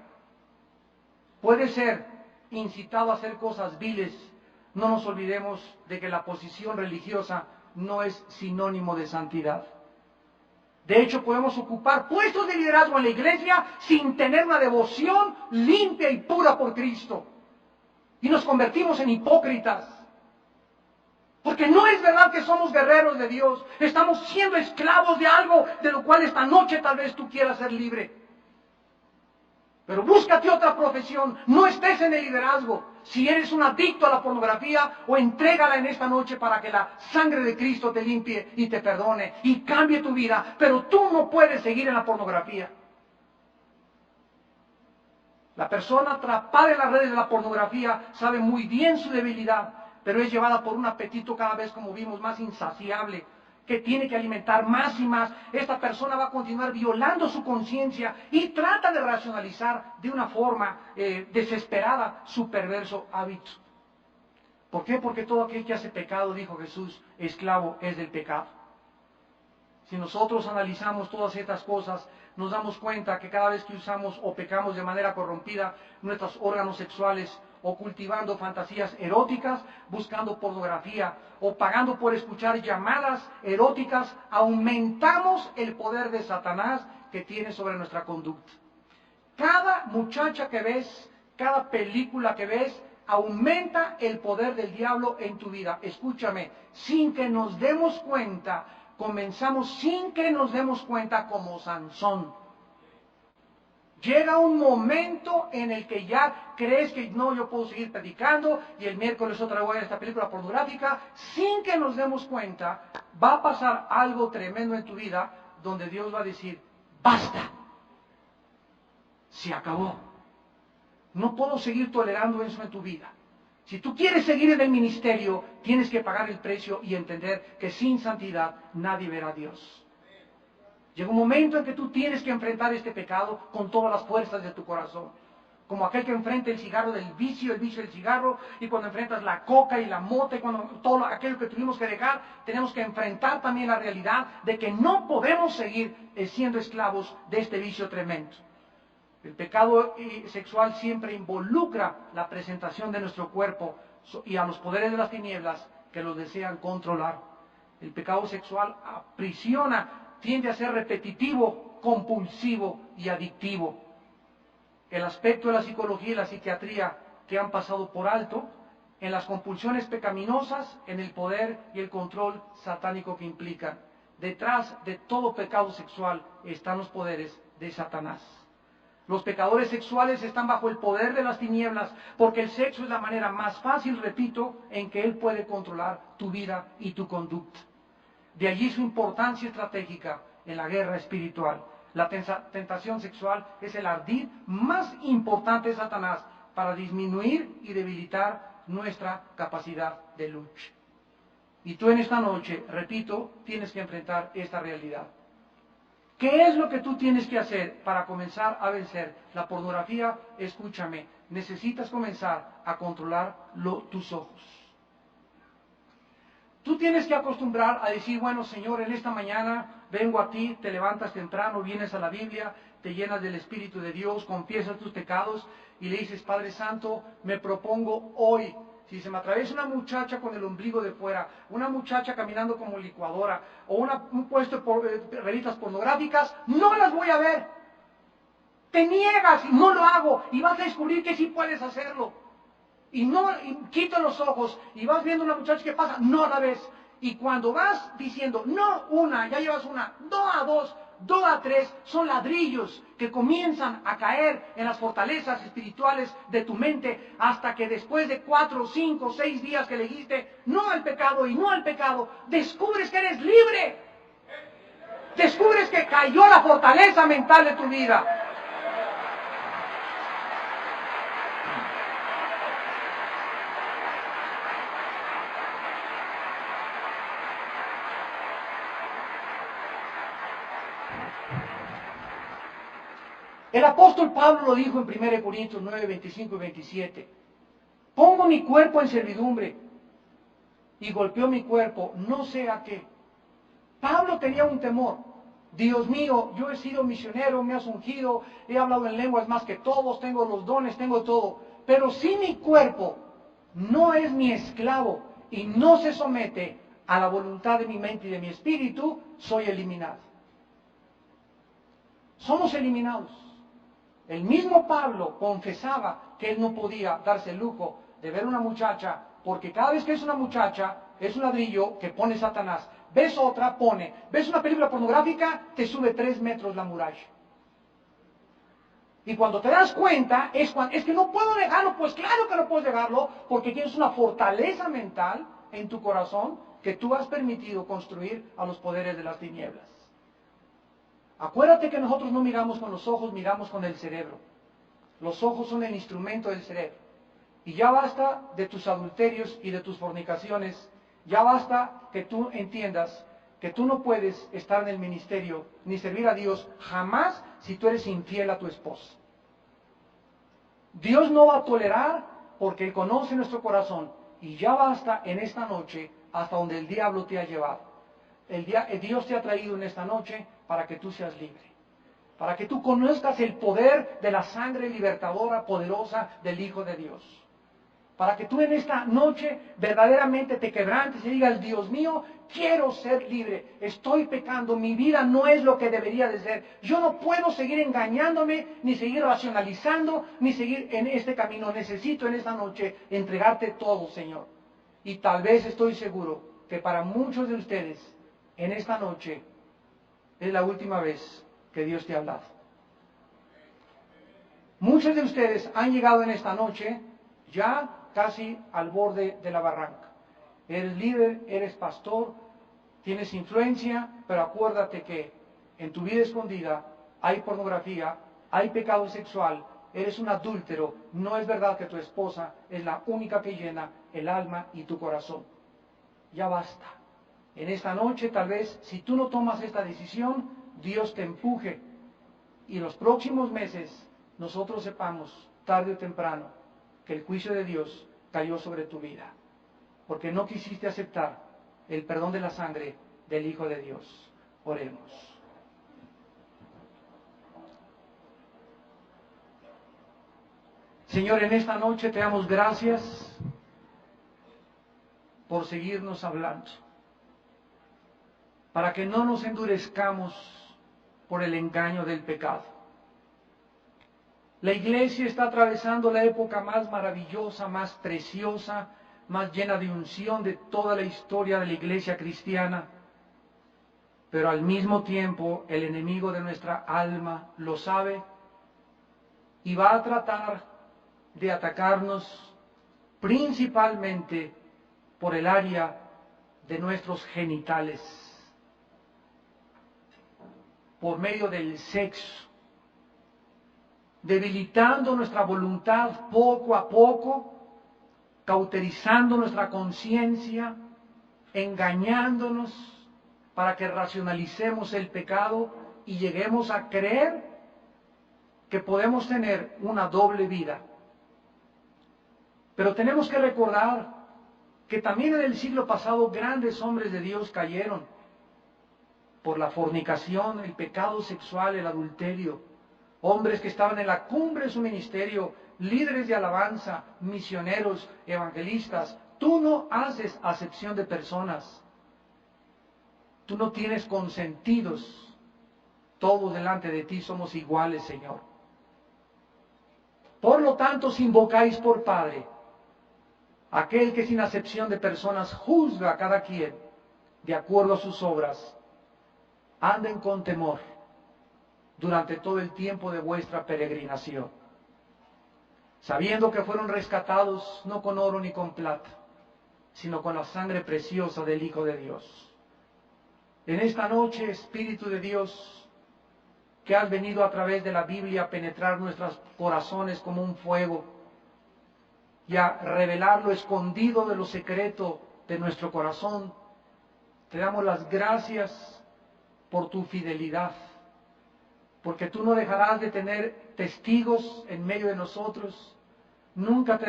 puede ser incitado a hacer cosas viles, no nos olvidemos de que la posición religiosa no es sinónimo de santidad. De hecho, podemos ocupar puestos de liderazgo en la iglesia sin tener una devoción limpia y pura por Cristo. Y nos convertimos en hipócritas. Porque no es verdad que somos guerreros de Dios. Estamos siendo esclavos de algo de lo cual esta noche tal vez tú quieras ser libre. Pero búscate otra profesión, no estés en el liderazgo. Si eres un adicto a la pornografía, o entrégala en esta noche para que la sangre de Cristo te limpie y te perdone y cambie tu vida. Pero tú no puedes seguir en la pornografía. La persona atrapada en las redes de la pornografía sabe muy bien su debilidad, pero es llevada por un apetito cada vez, como vimos, más insaciable, que tiene que alimentar más y más. Esta persona va a continuar violando su conciencia y trata de racionalizar de una forma desesperada su perverso hábito. ¿Por qué? Porque todo aquel que hace pecado, dijo Jesús, esclavo es del pecado. Si nosotros analizamos todas estas cosas, nos damos cuenta que cada vez que usamos o pecamos de manera corrompida nuestros órganos sexuales, o cultivando fantasías eróticas, buscando pornografía, o pagando por escuchar llamadas eróticas, aumentamos el poder de Satanás que tiene sobre nuestra conducta. Cada muchacha que ves, cada película que ves, aumenta el poder del diablo en tu vida. Escúchame, sin que nos demos cuenta, comenzamos sin que nos demos cuenta como Sansón. Llega un momento en el que ya crees que no, yo puedo seguir predicando y el miércoles otra vez voy a esta película pornográfica. Sin que nos demos cuenta, va a pasar algo tremendo en tu vida donde Dios va a decir, basta, se acabó. No puedo seguir tolerando eso en tu vida. Si tú quieres seguir en el ministerio, tienes que pagar el precio y entender que sin santidad nadie verá a Dios. Llega un momento en que tú tienes que enfrentar este pecado con todas las fuerzas de tu corazón. Como aquel que enfrenta el cigarro del vicio, el vicio del cigarro, y cuando enfrentas la coca y la mota, y cuando todo aquello que tuvimos que dejar, tenemos que enfrentar también la realidad de que no podemos seguir siendo esclavos de este vicio tremendo. El pecado sexual siempre involucra la presentación de nuestro cuerpo y a los poderes de las tinieblas que los desean controlar. El pecado sexual aprisiona, tiende a ser repetitivo, compulsivo y adictivo. El aspecto de la psicología y la psiquiatría que han pasado por alto, en las compulsiones pecaminosas, en el poder y el control satánico que implican. Detrás de todo pecado sexual están los poderes de Satanás. Los pecadores sexuales están bajo el poder de las tinieblas, porque el sexo es la manera más fácil, repito, en que él puede controlar tu vida y tu conducta. De allí su importancia estratégica en la guerra espiritual. La tentación sexual es el ardid más importante de Satanás para disminuir y debilitar nuestra capacidad de lucha. Y tú en esta noche, repito, tienes que enfrentar esta realidad. ¿Qué es lo que tú tienes que hacer para comenzar a vencer la pornografía? Escúchame, necesitas comenzar a controlar tus ojos. Tú tienes que acostumbrar a decir, bueno, Señor, en esta mañana vengo a ti, te levantas temprano, vienes a la Biblia, te llenas del Espíritu de Dios, confiesas tus pecados y le dices, Padre Santo, me propongo hoy, si se me atraviesa una muchacha con el ombligo de fuera, una muchacha caminando como licuadora o un puesto de revistas pornográficas, no las voy a ver. Te niegas y no lo hago y vas a descubrir que sí puedes hacerlo. Y quita los ojos y vas viendo una muchacha que pasa, no la ves. Y cuando vas diciendo, no una, ya llevas una, 2 a 3, son ladrillos que comienzan a caer en las fortalezas espirituales de tu mente hasta que después de 4, 5, 6 días que le dijiste no al pecado y no al pecado, descubres que eres libre. Descubres que cayó la fortaleza mental de tu vida. El apóstol Pablo lo dijo en 1 Corintios 9, 25 y 27. Pongo mi cuerpo en servidumbre y golpeó mi cuerpo, no sé a qué. Pablo tenía un temor. Dios mío, yo he sido misionero, me has ungido, he hablado en lenguas más que todos, tengo los dones, tengo todo. Pero si mi cuerpo no es mi esclavo y no se somete a la voluntad de mi mente y de mi espíritu, soy eliminado. Somos eliminados. El mismo Pablo confesaba que él no podía darse el lujo de ver una muchacha, porque cada vez que es una muchacha, es un ladrillo que pone Satanás. Ves otra, pone. Ves una película pornográfica, te sube 3 metros la muralla. Y cuando te das cuenta, es que no puedo negarlo. Pues claro que no puedes negarlo, porque tienes una fortaleza mental en tu corazón que tú has permitido construir a los poderes de las tinieblas. Acuérdate que nosotros no miramos con los ojos, miramos con el cerebro. Los ojos son el instrumento del cerebro. Y ya basta de tus adulterios y de tus fornicaciones. Ya basta que tú entiendas que tú no puedes estar en el ministerio ni servir a Dios jamás si tú eres infiel a tu esposa. Dios no va a tolerar porque Él conoce nuestro corazón. Y ya basta en esta noche hasta donde el diablo te ha llevado. Dios te ha traído en esta noche para que tú seas libre, para que tú conozcas el poder de la sangre libertadora, poderosa del Hijo de Dios, para que tú en esta noche verdaderamente te quebrantes y digas, Dios mío, quiero ser libre, estoy pecando, mi vida no es lo que debería de ser, yo no puedo seguir engañándome, ni seguir racionalizando, ni seguir en este camino, necesito en esta noche entregarte todo, Señor. Y tal vez estoy seguro que para muchos de ustedes en esta noche es la última vez que Dios te ha hablado. Muchos de ustedes han llegado en esta noche ya casi al borde de la barranca. Eres líder, eres pastor, tienes influencia, pero acuérdate que en tu vida escondida hay pornografía, hay pecado sexual, eres un adúltero, no es verdad que tu esposa es la única que llena el alma y tu corazón. Ya basta. En esta noche, tal vez, si tú no tomas esta decisión, Dios te empuje. Y los próximos meses, nosotros sepamos, tarde o temprano, que el juicio de Dios cayó sobre tu vida. Porque no quisiste aceptar el perdón de la sangre del Hijo de Dios. Oremos. Señor, en esta noche te damos gracias por seguirnos hablando, para que no nos endurezcamos por el engaño del pecado. La iglesia está atravesando la época más maravillosa, más preciosa, más llena de unción de toda la historia de la iglesia cristiana, pero al mismo tiempo el enemigo de nuestra alma lo sabe y va a tratar de atacarnos principalmente por el área de nuestros genitales, por medio del sexo, debilitando nuestra voluntad poco a poco, cauterizando nuestra conciencia, engañándonos para que racionalicemos el pecado y lleguemos a creer que podemos tener una doble vida. Pero tenemos que recordar que también en el siglo pasado grandes hombres de Dios cayeron por la fornicación, el pecado sexual, el adulterio. Hombres que estaban en la cumbre de su ministerio, líderes de alabanza, misioneros, evangelistas. Tú no haces acepción de personas. Tú no tienes consentidos. Todos delante de ti somos iguales, Señor. Por lo tanto, si invocáis por Padre, aquel que sin acepción de personas juzga a cada quien de acuerdo a sus obras, anden con temor durante todo el tiempo de vuestra peregrinación, sabiendo que fueron rescatados no con oro ni con plata, sino con la sangre preciosa del Hijo de Dios. En esta noche, Espíritu de Dios, que has venido a través de la Biblia a penetrar nuestros corazones como un fuego y a revelar lo escondido de lo secreto de nuestro corazón, te damos las gracias por tu fidelidad, porque tú no dejarás de tener testigos en medio de nosotros. Nunca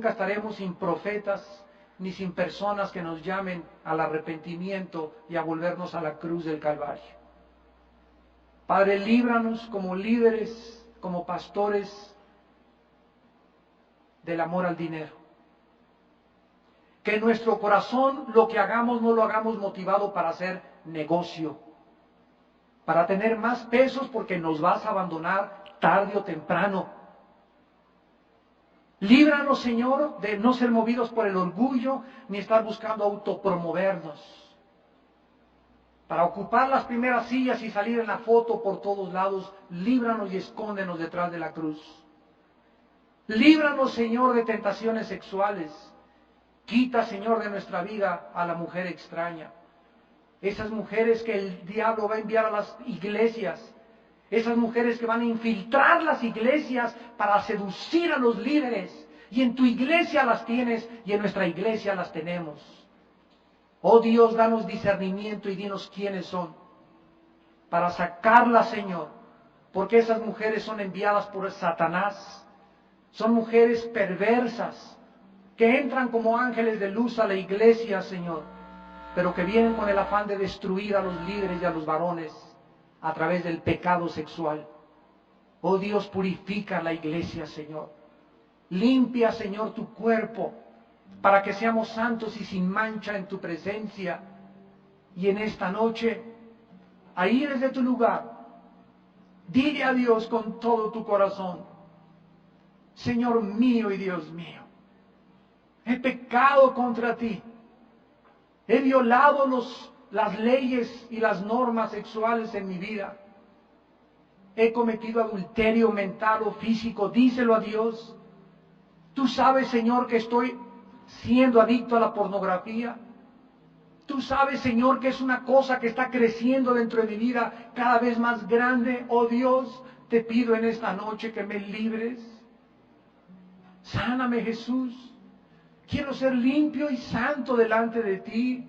estaremos sin profetas ni sin personas que nos llamen al arrepentimiento y a volvernos a la cruz del Calvario. Padre, líbranos como líderes, como pastores, del amor al dinero. Que en nuestro corazón lo que hagamos no lo hagamos motivado para hacer negocio, para tener más pesos porque nos vas a abandonar tarde o temprano. Líbranos, Señor, de no ser movidos por el orgullo ni estar buscando autopromovernos para ocupar las primeras sillas y salir en la foto por todos lados. Líbranos y escóndenos detrás de la cruz. Líbranos, Señor, de tentaciones sexuales. Quita, Señor, de nuestra vida a la mujer extraña. Esas mujeres que el diablo va a enviar a las iglesias. Esas mujeres que van a infiltrar las iglesias para seducir a los líderes. Y en tu iglesia las tienes y en nuestra iglesia las tenemos. Oh Dios, danos discernimiento y dinos quiénes son. Para sacarlas, Señor. Porque esas mujeres son enviadas por Satanás. Son mujeres perversas que entran como ángeles de luz a la iglesia, Señor, pero que vienen con el afán de destruir a los líderes y a los varones a través del pecado sexual. Oh Dios, purifica la iglesia, Señor. Limpia, Señor, tu cuerpo para que seamos santos y sin mancha en tu presencia. Y en esta noche, ahí desde tu lugar, dile a Dios con todo tu corazón: Señor mío y Dios mío, he pecado contra ti, he violado los las leyes y las normas sexuales en mi vida. He cometido adulterio mental o físico, díselo a Dios. Tú sabes, Señor, que estoy siendo adicto a la pornografía. Tú sabes, Señor, que es una cosa que está creciendo dentro de mi vida cada vez más grande. Oh Dios, te pido en esta noche que me libres. Sáname, Jesús. Quiero ser limpio y santo delante de ti.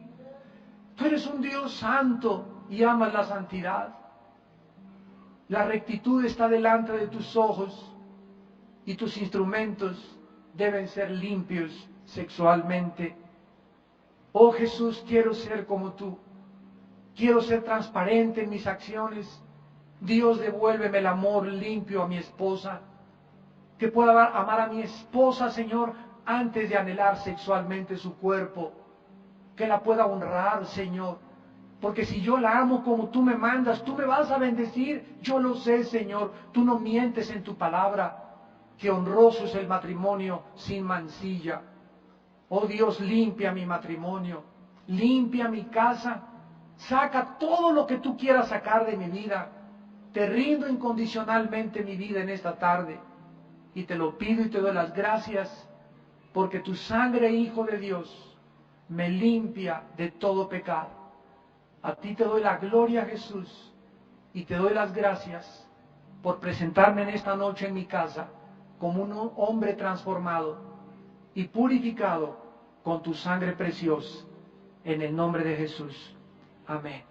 Tú eres un Dios santo y amas la santidad. La rectitud está delante de tus ojos y tus instrumentos deben ser limpios sexualmente. Oh Jesús, quiero ser como tú. Quiero ser transparente en mis acciones. Dios, devuélveme el amor limpio a mi esposa. Que pueda amar a mi esposa, Señor, antes de anhelar sexualmente su cuerpo. Que la pueda honrar, Señor. Porque si yo la amo como tú me mandas, tú me vas a bendecir. Yo lo sé, Señor. Tú no mientes en tu palabra. Que honroso es el matrimonio sin mancilla. Oh Dios, limpia mi matrimonio, limpia mi casa, saca todo lo que tú quieras sacar de mi vida. Te rindo incondicionalmente mi vida en esta tarde y te lo pido y te doy las gracias porque tu sangre, Hijo de Dios, me limpia de todo pecado. A ti te doy la gloria, Jesús, y te doy las gracias por presentarme en esta noche en mi casa como un hombre transformado y purificado con tu sangre preciosa, en el nombre de Jesús. Amén.